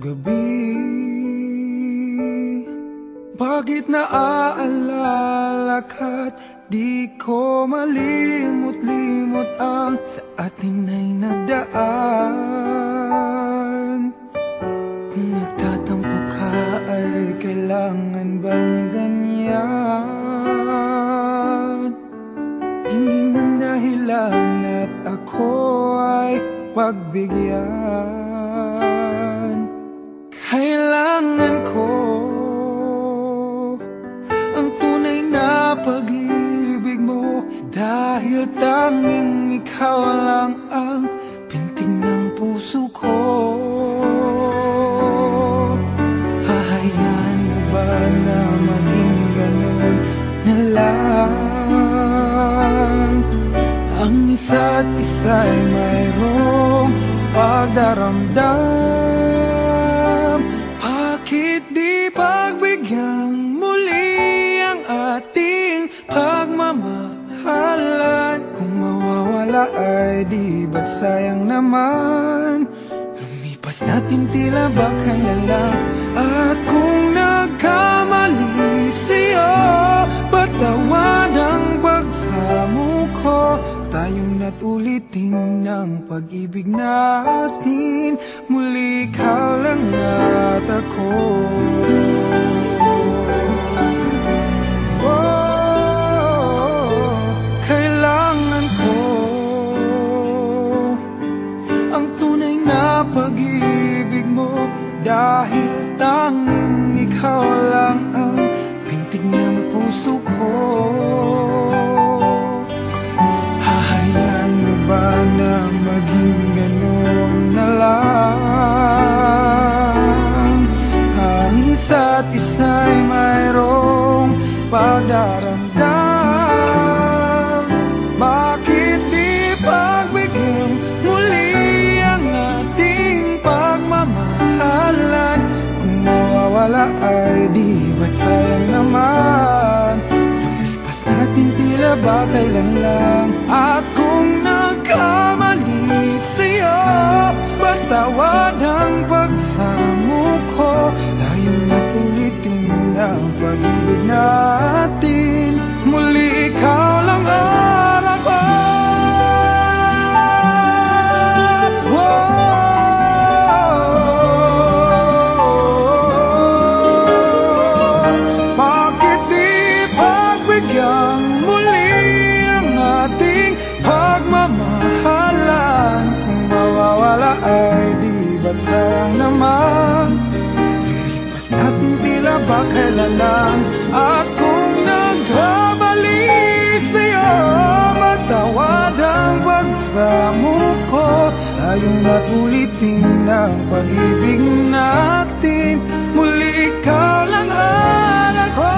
gabi, bakit naaalala ka't di ko malimot-limot ang sa atin ay nagdaan? Kung nagtatampo ka ay kailangan bang ganyan? Hindi ng dahilan at ako ay pagbigyan. Kailangan ko ang tunay na pag-ibig mo, dahil tanging ikaw lang ang pintig ng puso ko. Hahayaan mo ba na maging ganun na lang? Ang isa't isa'y mayroong pagdaramdam. Bakit di pagbigyan muli ang ating pagmamahalan? Kung mawawala ay di ba't sayang naman? Lumipas natin tila ba kailan lang? At kung nagkamali sa'yo, patawad ang pagsamo ko. Tayong na't ulitin ng pag-ibig natin, muli ikaw lang at ako. Kailangan ko ang tunay na pag-ibig mo, dahil tanging ikaw lang ang pintig ng puso ko. Hahayaan mo ba na maging gano'n na lang? Ang isa't isa'y mayroong pagdaramdam. Bakit di pagbigyan muli ang ating pagmamahalan? Kung mawawala ay di ba't sayang naman? Lumipas natin tila ba kailan lang? At kung nagkamali sa'yo, patawad ang pagsamo ko. Tayo na't ulitin ang pag-ibig natin, muli ikaw lang ang ako. Bakit di pagbigyan muli ang ating pagmamahalan? Kung mawawala ay di ba't sayang naman? Lumipas natin tila ba kailan lang? At kung nagkamali sa'yo, matawad ang pagsamo ko. Tayong na't ulitin ang pag-ibig natin, muli ikaw lang ang ako.